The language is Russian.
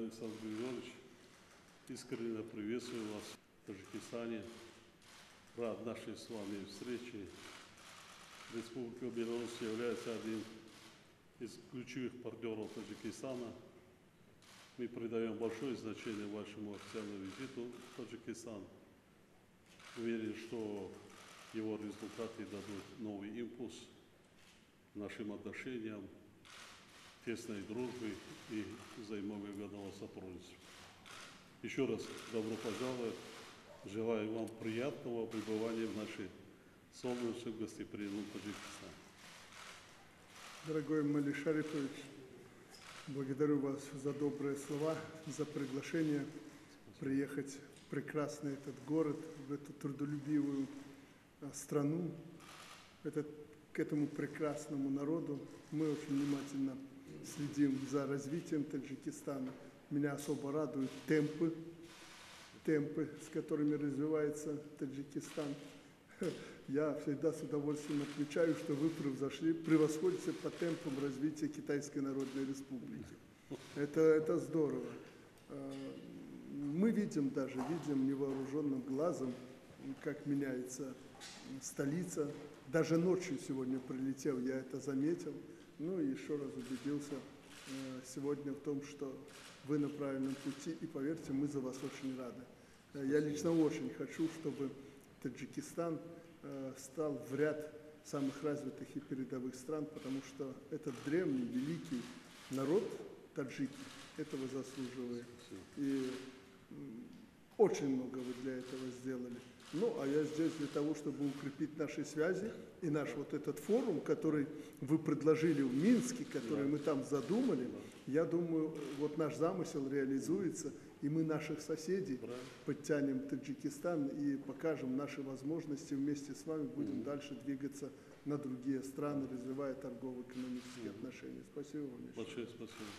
Александр Григорьевич, искренне приветствую вас в Таджикистане. Рад нашей с вами встрече. Республика Беларусь является одним из ключевых партнеров Таджикистана. Мы придаем большое значение вашему официальному визиту в Таджикистан. Уверен, что его результаты дадут новый импульс нашим отношениям, тесной дружбы и взаимовыгодного сотрудничества. Еще раз добро пожаловать. Желаю вам приятного пребывания в нашей солнечной гостеприимном Таджикистане. Дорогой Мали Шарипович, благодарю вас за добрые слова, за приглашение приехать в прекрасный этот город, в эту трудолюбивую страну, к этому прекрасному народу. Мы очень внимательно следим за развитием Таджикистана. Меня особо радуют темпы, с которыми развивается Таджикистан. Я всегда с удовольствием отмечаю, что вы превосходите по темпам развития Китайской Народной Республики. Это здорово. Мы видим невооруженным глазом, как меняется столица. Даже ночью сегодня прилетел, я это заметил. Ну и еще раз убедился сегодня в том, что вы на правильном пути. И поверьте, мы за вас очень рады. Я лично очень хочу, чтобы Таджикистан стал в ряд самых развитых и передовых стран, потому что этот древний, великий народ, таджики, этого заслуживает. И очень много вы для этого сделали. Ну, а я здесь для того, чтобы укрепить наши связи и наш вот этот форум, который вы предложили в Минске, который мы там задумали. Я думаю, вот наш замысел реализуется, и мы наших соседей подтянем в Таджикистан и покажем наши возможности. Вместе с вами будем дальше двигаться на другие страны, развивая торгово-экономические отношения. Спасибо вам. Большое спасибо.